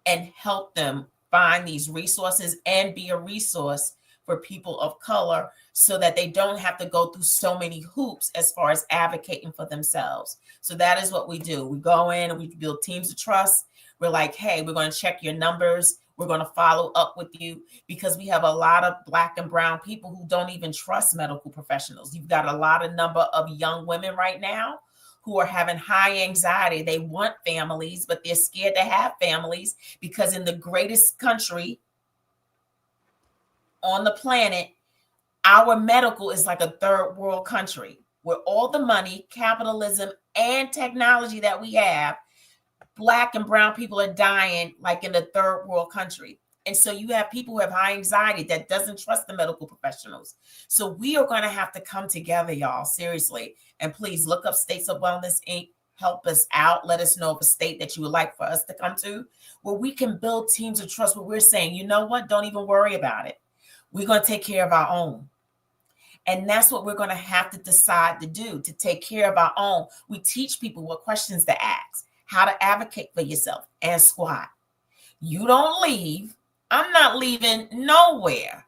[SPEAKER 4] and help them find these resources and be a resource for people of color so that they don't have to go through so many hoops as far as advocating for themselves. So that is what we do. We go in and we build teams of trust. We're like, hey, we're going to check your numbers. We're going to follow up with you, because we have a lot of Black and brown people who don't even trust medical professionals. You've got a lot of number of young women right now who are having high anxiety. They want families, but they're scared to have families, because in the greatest country on the planet, our medical is like a third world country, where all the money, capitalism, and technology that we have, Black and brown people are dying like in a third world country. And so you have people who have high anxiety that doesn't trust the medical professionals. So we are going to have to come together, y'all, seriously. And please look up States of Wellness, Inc. Help us out. Let us know of a state that you would like for us to come to, where we can build teams of trust, where we're saying, you know what, don't even worry about it. We're going to take care of our own. And that's what we're going to have to decide to do, to take care of our own. We teach people what questions to ask, how to advocate for yourself, and squat. You don't leave. I'm not leaving nowhere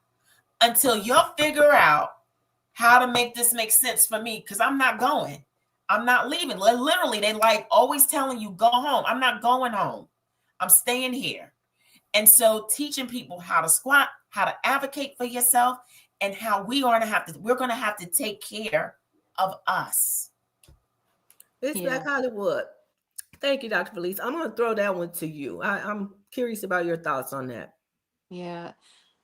[SPEAKER 4] until you'll figure out how to make this make sense for me, because I'm not going. I'm not leaving. Literally, they like always telling you, go home. I'm not going home. I'm staying here. And so teaching people how to squat, how to advocate for yourself, and how we're going to have to take care of us.
[SPEAKER 1] It's Black Hollywood. Thank you, Dr. Felice. I'm going to throw that one to you. I'm curious about your thoughts on that.
[SPEAKER 3] Yeah.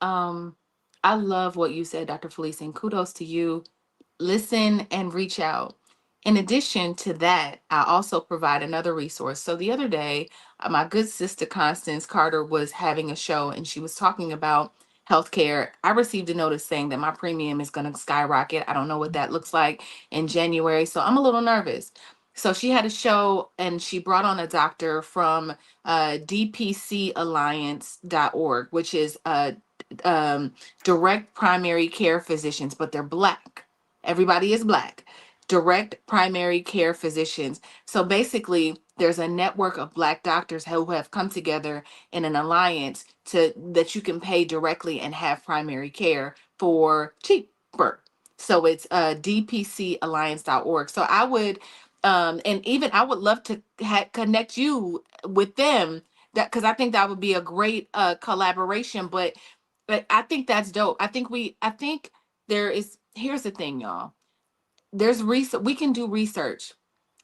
[SPEAKER 3] I love what you said, Dr. Felice, and kudos to you. Listen and reach out. In addition to that, I also provide another resource. So the other day, my good sister Constance Carter was having a show, and she was talking about healthcare. I received a notice saying that my premium is going to skyrocket. I don't know what that looks like in January, so I'm a little nervous. So she had a show, and she brought on a doctor from dpcalliance.org, which is direct primary care physicians, but they're Black. Everybody is Black. Direct primary care physicians. So basically, there's a network of Black doctors who have come together in an alliance that you can pay directly and have primary care for cheaper. So it's dpcalliance.org. So I would, and even I would love to connect you with them, that because I think that would be a great collaboration. But I think that's dope. I think here's the thing, y'all. There's research. We can do research.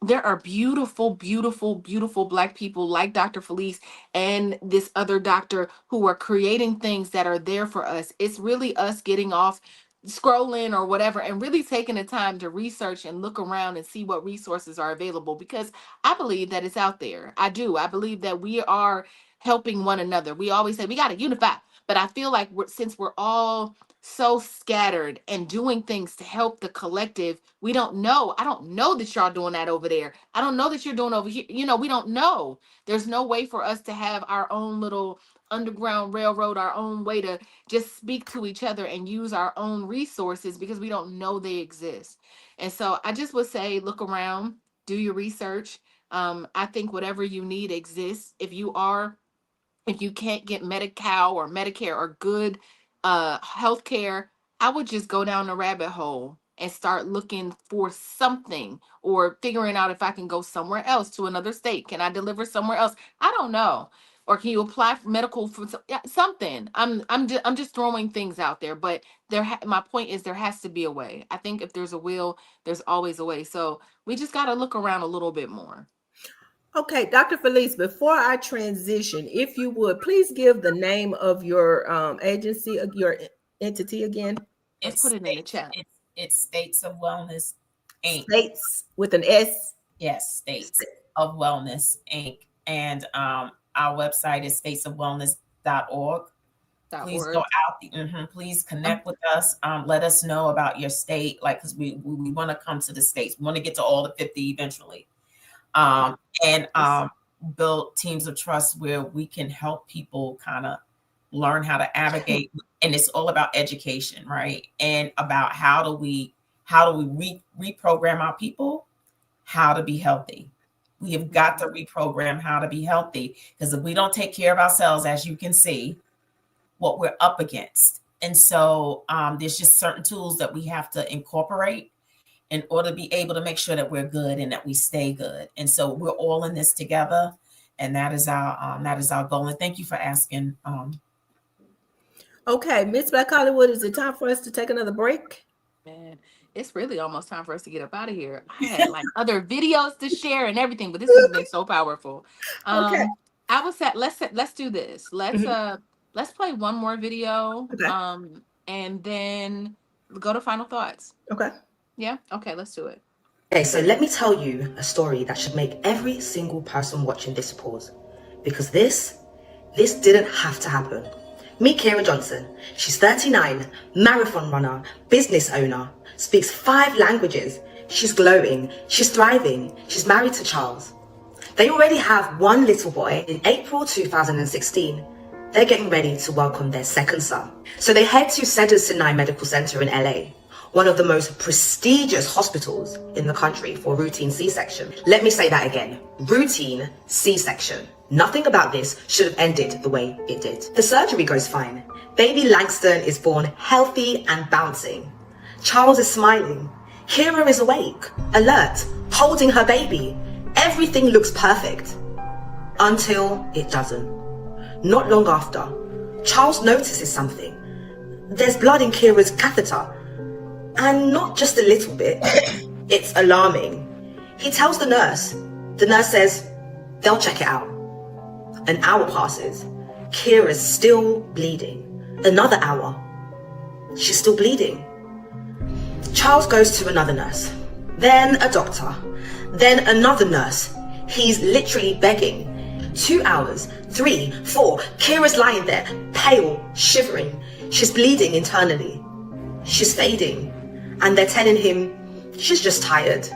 [SPEAKER 3] There are beautiful, beautiful, beautiful Black people like Dr. Felice and this other doctor who are creating things that are there for us. It's really us getting off scrolling or whatever and really taking the time to research and look around and see what resources are available, because I believe that it's out there. I do. I believe that we are helping one another. We always say we got to unify, but I feel like since we're all so scattered and doing things to help the collective, we don't know. I don't know that y'all doing that over there. I don't know that you're doing over here. We don't know. There's no way for us to have our own little underground railroad, our own way to just speak to each other and use our own resources, because we don't know they exist. And so I just would say, look around, do your research. I think whatever you need exists. If you can't get Medi-Cal or Medicare or good healthcare, I would just go down the rabbit hole and start looking for something, or figuring out if I can go somewhere else, to another state. Can I deliver somewhere else? I don't know. Or can you apply for medical for something? I'm just throwing things out there, but my point is there has to be a way. I think if there's a will, there's always a way. So we just got to look around a little bit more.
[SPEAKER 1] Okay, Dr. Felice, before I transition, if you would please give the name of your agency, your entity again.
[SPEAKER 3] Let's put it in the chat.
[SPEAKER 4] It's States of Wellness, Inc.
[SPEAKER 1] States with an S.
[SPEAKER 4] Yes, States of Wellness, Inc. And our website is statesofwellness.org. Please go out. Please connect with us. Let us know about your state, like, because we want to come to the states. We want to get to all the 50 eventually, and build teams of trust where we can help people kind of learn how to advocate. And it's all about education, right? And about how do we reprogram our people how to be healthy. We have got to reprogram how to be healthy, because if we don't take care of ourselves, as you can see, what we're up against. And so there's just certain tools that we have to incorporate in order to be able to make sure that we're good and that we stay good. And so we're all in this together, and that is our goal. And thank you for asking.
[SPEAKER 1] Okay, Miss Black Hollywood, is it time for us to take another break?
[SPEAKER 3] Man, it's really almost time for us to get up out of here. I had like other videos to share and everything, but this has been so powerful.
[SPEAKER 1] Okay.
[SPEAKER 3] I would say let's do this. Let's play one more video.
[SPEAKER 1] Okay.
[SPEAKER 3] And then go to final thoughts.
[SPEAKER 1] Okay.
[SPEAKER 3] Yeah. Okay, let's do it.
[SPEAKER 14] Okay, so let me tell you a story that should make every single person watching this pause, because this didn't have to happen. Meet Kira Johnson. She's 39, marathon runner, business owner, speaks 5 languages. She's glowing, she's thriving, she's married to Charles. They already have 1 little boy. In April 2016, they're getting ready to welcome their 2nd son. So they head to Cedars-Sinai Medical Center in LA, one of the most prestigious hospitals in the country for routine C-section. Let me say that again, routine C-section. Nothing about this should have ended the way it did. The surgery goes fine. Baby Langston is born healthy and bouncing. Charles is smiling. Kira is awake, alert, holding her baby. Everything looks perfect. Until it doesn't. Not long after, Charles notices something. There's blood in Kira's catheter. And not just a little bit. It's alarming. He tells the nurse. The nurse says, they'll check it out. An hour passes. Kira's still bleeding. Another hour. She's still bleeding. Charles goes to another nurse. Then a doctor. Then another nurse. He's literally begging. 2 hours. 3, 4. Kira's lying there, pale, shivering. She's bleeding internally. She's fading. And they're telling him she's just tired.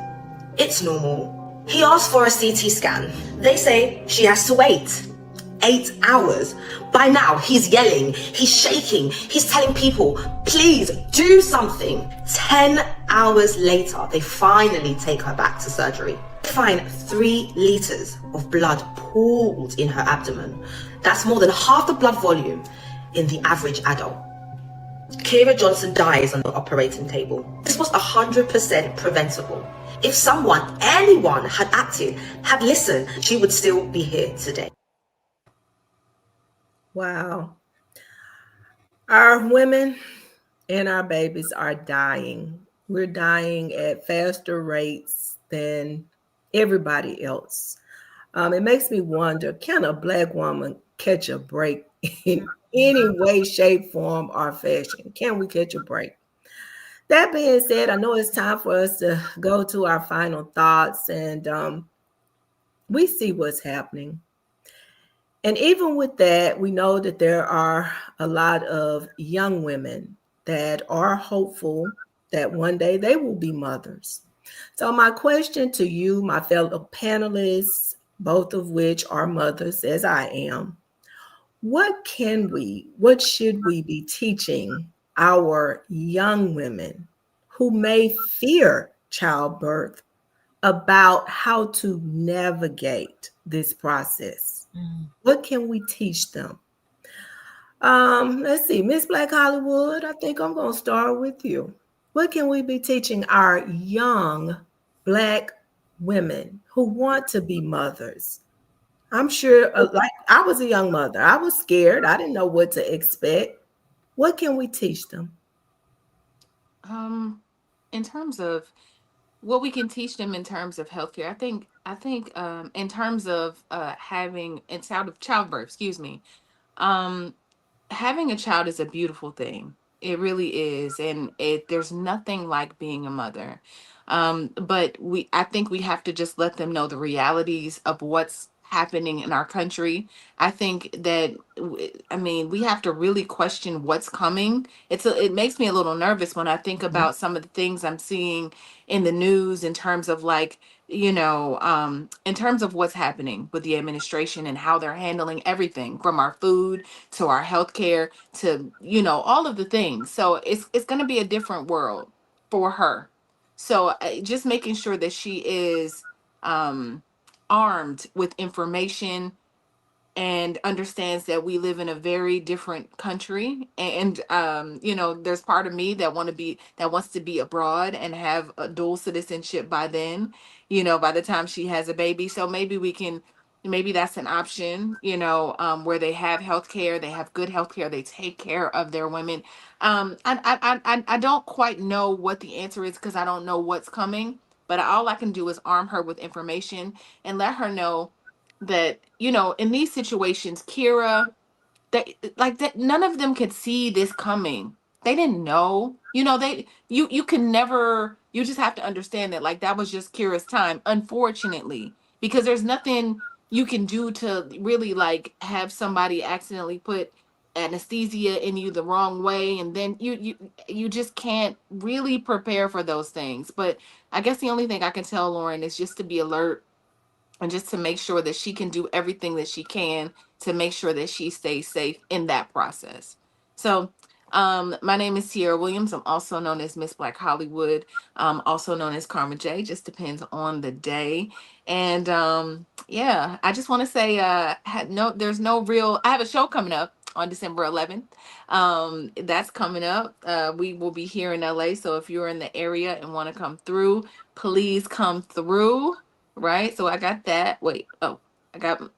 [SPEAKER 14] It's normal. He asks for a CT scan. They say she has to wait 8 hours. By now, he's yelling, he's shaking, he's telling people, please do something. 10 hours later, they finally take her back to surgery. They find 3 liters of blood pooled in her abdomen. That's more than half the blood volume in the average adult. Kira Johnson dies on the operating table. This was 100% preventable. If anyone had acted, had listened, she would still be here today.
[SPEAKER 1] Wow. Our women and our babies are dying. We're dying at faster rates than everybody else. It makes me wonder, can a Black woman catch a break in any way, shape, form, or fashion? Can we catch a break? That being said, I know it's time for us to go to our final thoughts, and we see what's happening. And even with that, we know that there are a lot of young women that are hopeful that one day they will be mothers. So my question to you, my fellow panelists, both of which are mothers as I am, what should we be teaching our young women who may fear childbirth about how to navigate this process? What can we teach them? Let's see, Miss Black Hollywood, I think I'm going to start with you. What can we be teaching our young Black women who want to be mothers? I'm sure, like I was a young mother. I was scared. I didn't know what to expect. What can we teach them?
[SPEAKER 3] In terms of what we can teach them in terms of healthcare, I think in terms of having out of childbirth, having a child is a beautiful thing. It really is, and there's nothing like being a mother. But I think we have to just let them know the realities of what's happening in our country. I think that we have to really question what's coming. It makes me a little nervous when I think about some of the things I'm seeing in the news in terms of like, in terms of what's happening with the administration and how they're handling everything from our food to our healthcare to, all of the things. So it's going to be a different world for her. So just making sure that she is armed with information and understands that we live in a very different country, and there's part of me that wants to be abroad and have a dual citizenship by then, by the time she has a baby. So maybe that's an option, where they have health care, they have good health care, they take care of their women. I don't quite know what the answer is because I don't know what's coming, but all I can do is arm her with information and let her know that, in these situations, Kira, that like that none of them could see this coming. They didn't know. You can never, you just have to understand that like that was just Kira's time, unfortunately, because there's nothing you can do to really like have somebody accidentally put anesthesia in you the wrong way, and then you just can't really prepare for those things. But I guess the only thing I can tell Lauren is just to be alert and just to make sure that she can do everything that she can to make sure that she stays safe in that process. So, my name is Sierra Williams. I'm also known as Miss Black Hollywood, also known as Karma J. Just depends on the day. And yeah, I just want to say, there's no real. I have a show coming up on December 11th. That's coming up. We will be here in LA. So if you're in the area and want to come through, please come through. Right. So I got that. Wait. Oh, I got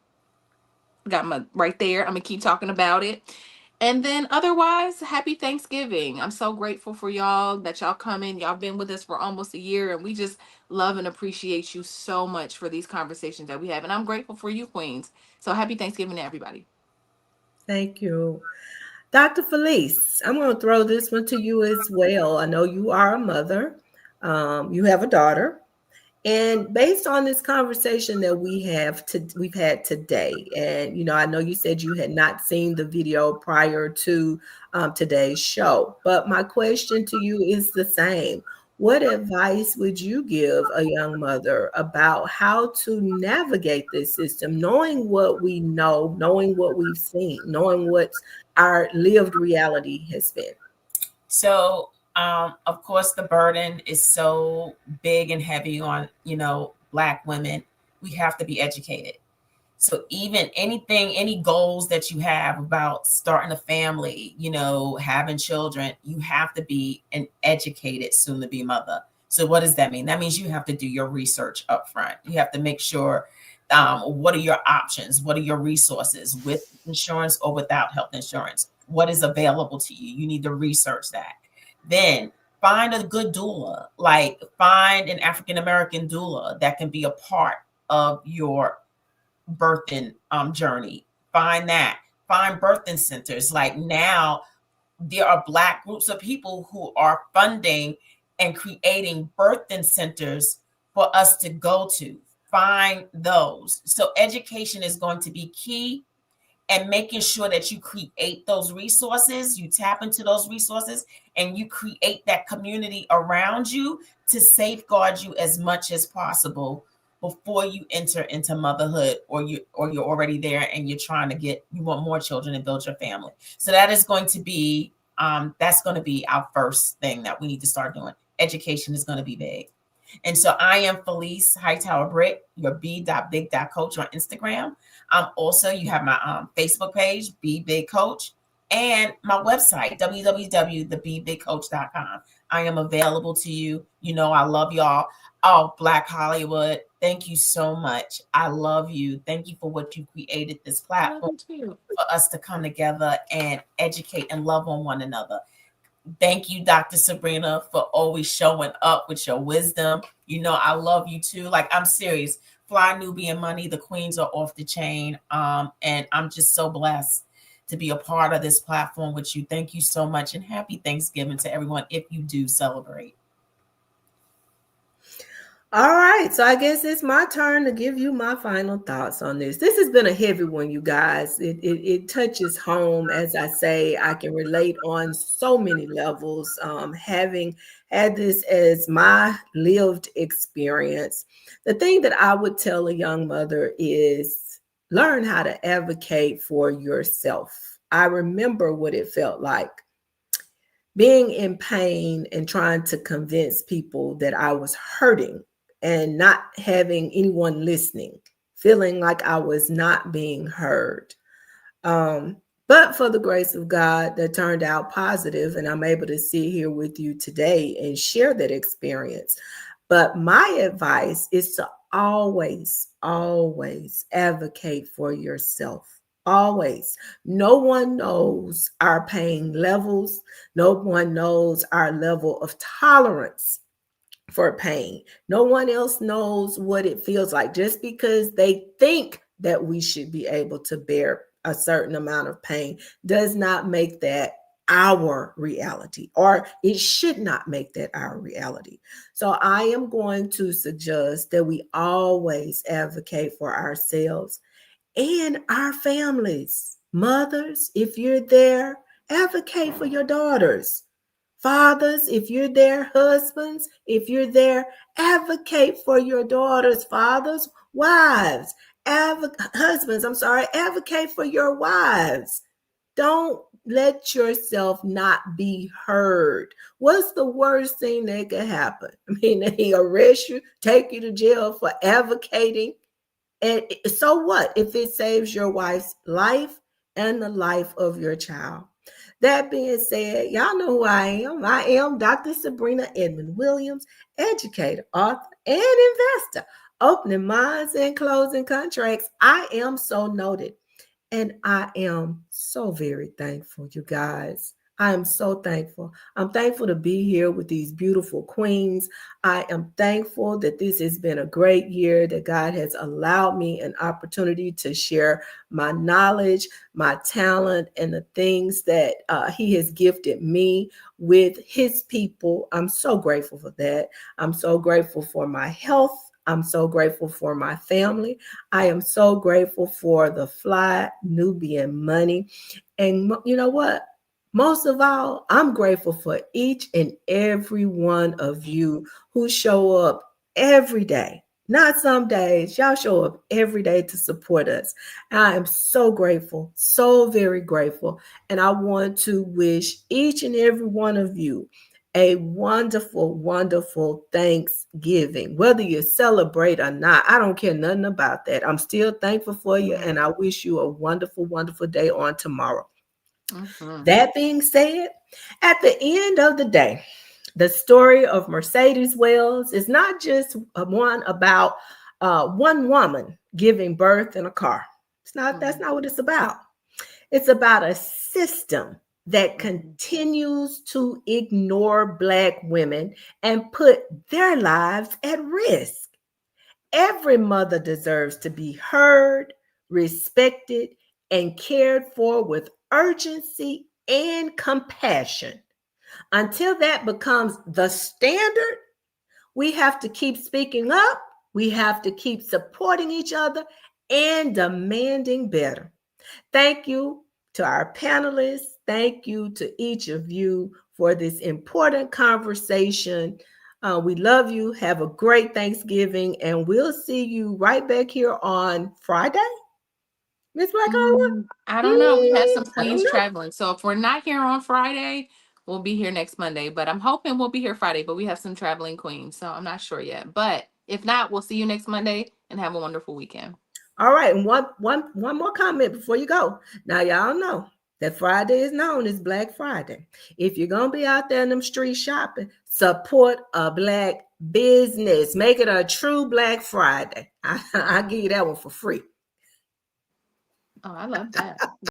[SPEAKER 3] my right there. I'm gonna keep talking about it. And then otherwise, happy Thanksgiving. I'm so grateful for y'all that y'all coming. Y'all been with us for almost a year, and we just love and appreciate you so much for these conversations that we have. And I'm grateful for you, Queens. So happy Thanksgiving to everybody.
[SPEAKER 1] Thank you. Dr. Felice, I'm going to throw this one to you as well. I know you are a mother. You have a daughter. And based on this conversation that we've had today, and I know you said you had not seen the video prior to today's show, but my question to you is the same. What advice would you give a young mother about how to navigate this system, knowing what we know, knowing what we've seen, knowing what our lived reality has been?
[SPEAKER 4] So of course, the burden is so big and heavy on, Black women. We have to be educated. So even any goals that you have about starting a family, having children, you have to be an educated soon to be mother. So what does that mean? That means you have to do your research up front. You have to make sure, what are your options? What are your resources with insurance or without health insurance? What is available to you? You need to research that. Then find a good doula, like find an African-American doula that can be a part of your birthing journey. Find that. Find birthing centers. Like now, there are Black groups of people who are funding and creating birthing centers for us to go to. Find those. So education is going to be key, and making sure that you create those resources, you tap into those resources, and you create that community around you to safeguard you as much as possible before you enter into motherhood, or you're already there and you want more children and build your family. So that is going to be that's going to be our first thing that we need to start doing. Education is going to be big. And so I am Felice Hightower Britt, your b.big.coach on Instagram. Also, you have my Facebook page, Be Big Coach, and my website, www.thebebigcoach.com. I am available to you. I love y'all. Oh, Black Hollywood, thank you so much. I love you. Thank you for what you created this platform for us to come together and educate and love on one another. Thank you, Dr. Sabrina, for always showing up with your wisdom. I love you too. Like, I'm serious. Fly Nubian Money, the queens are off the chain. And I'm just so blessed to be a part of this platform with you. Thank you so much. And happy Thanksgiving to everyone if you do celebrate.
[SPEAKER 1] All right, so I guess it's my turn to give you my final thoughts on this. This has been a heavy one, you guys. It touches home, as I say. I can relate on so many levels. Having had this as my lived experience, the thing that I would tell a young mother is learn how to advocate for yourself. I remember what it felt like being in pain and trying to convince people that I was hurting and not having anyone listening, feeling like I was not being heard. But for the grace of God, that turned out positive, and I'm able to sit here with you today and share that experience. But my advice is to always, always advocate for yourself. Always. No one knows our pain levels. No one knows our level of tolerance for pain. No one else knows what it feels like. Just because they think that we should be able to bear a certain amount of pain does not make that our reality, or it should not make that our reality. So I am going to suggest that we always advocate for ourselves and our families. Mothers, if you're there, advocate for your daughters. Fathers, if you're there, husbands, if you're there, advocate for your daughters. Fathers, wives, husbands, advocate for your wives. Don't let yourself not be heard. What's the worst thing that could happen? I mean, they arrest you, take you to jail for advocating. And so what if it saves your wife's life and the life of your child? That being said, y'all know who I am. I am Dr. Sabrina Edmond Williams, educator, author, and investor, opening minds and closing contracts. I am so noted. And I am so very thankful, you guys. I am so thankful. I'm thankful to be here with these beautiful queens. I am thankful that this has been a great year, that God has allowed me an opportunity to share my knowledge, my talent, and the things that He has gifted me with His people. I'm so grateful for that. I'm so grateful for my health. I'm so grateful for my family. I am so grateful for the fly Nubian money. And you know what? Most of all, I'm grateful for each and every one of you who show up every day. Not some days, y'all show up every day to support us. I am so grateful, so very grateful. And I want to wish each and every one of you a wonderful, wonderful Thanksgiving. Whether you celebrate or not, I don't care nothing about that. I'm still thankful for you, and I wish you a wonderful, wonderful day on tomorrow. That being said, at the end of the day, the story of Mercedes Wells is not just one about one woman giving birth in a car. That's not what it's about. It's about a system that continues to ignore Black women and put their lives at risk. Every mother deserves to be heard, respected, and cared for with urgency and compassion. Until that becomes the standard, we have to keep speaking up. We have to keep supporting each other and demanding better. Thank you to our panelists. Thank you to each of you for this important conversation. We love you. Have a great Thanksgiving, and we'll see you right back here on Friday. Miss Blackhorn?
[SPEAKER 3] I don't know. We have some queens traveling. So if we're not here on Friday, we'll be here next Monday. But I'm hoping we'll be here Friday, but we have some traveling queens. So I'm not sure yet. But if not, we'll see you next Monday and have a wonderful weekend.
[SPEAKER 1] All right. And one more comment before you go. Now, y'all know that Friday is known as Black Friday. If you're going to be out there in them streets shopping, support a Black business. Make it a true Black Friday. I'll give you that one for free.
[SPEAKER 3] Oh, I love that.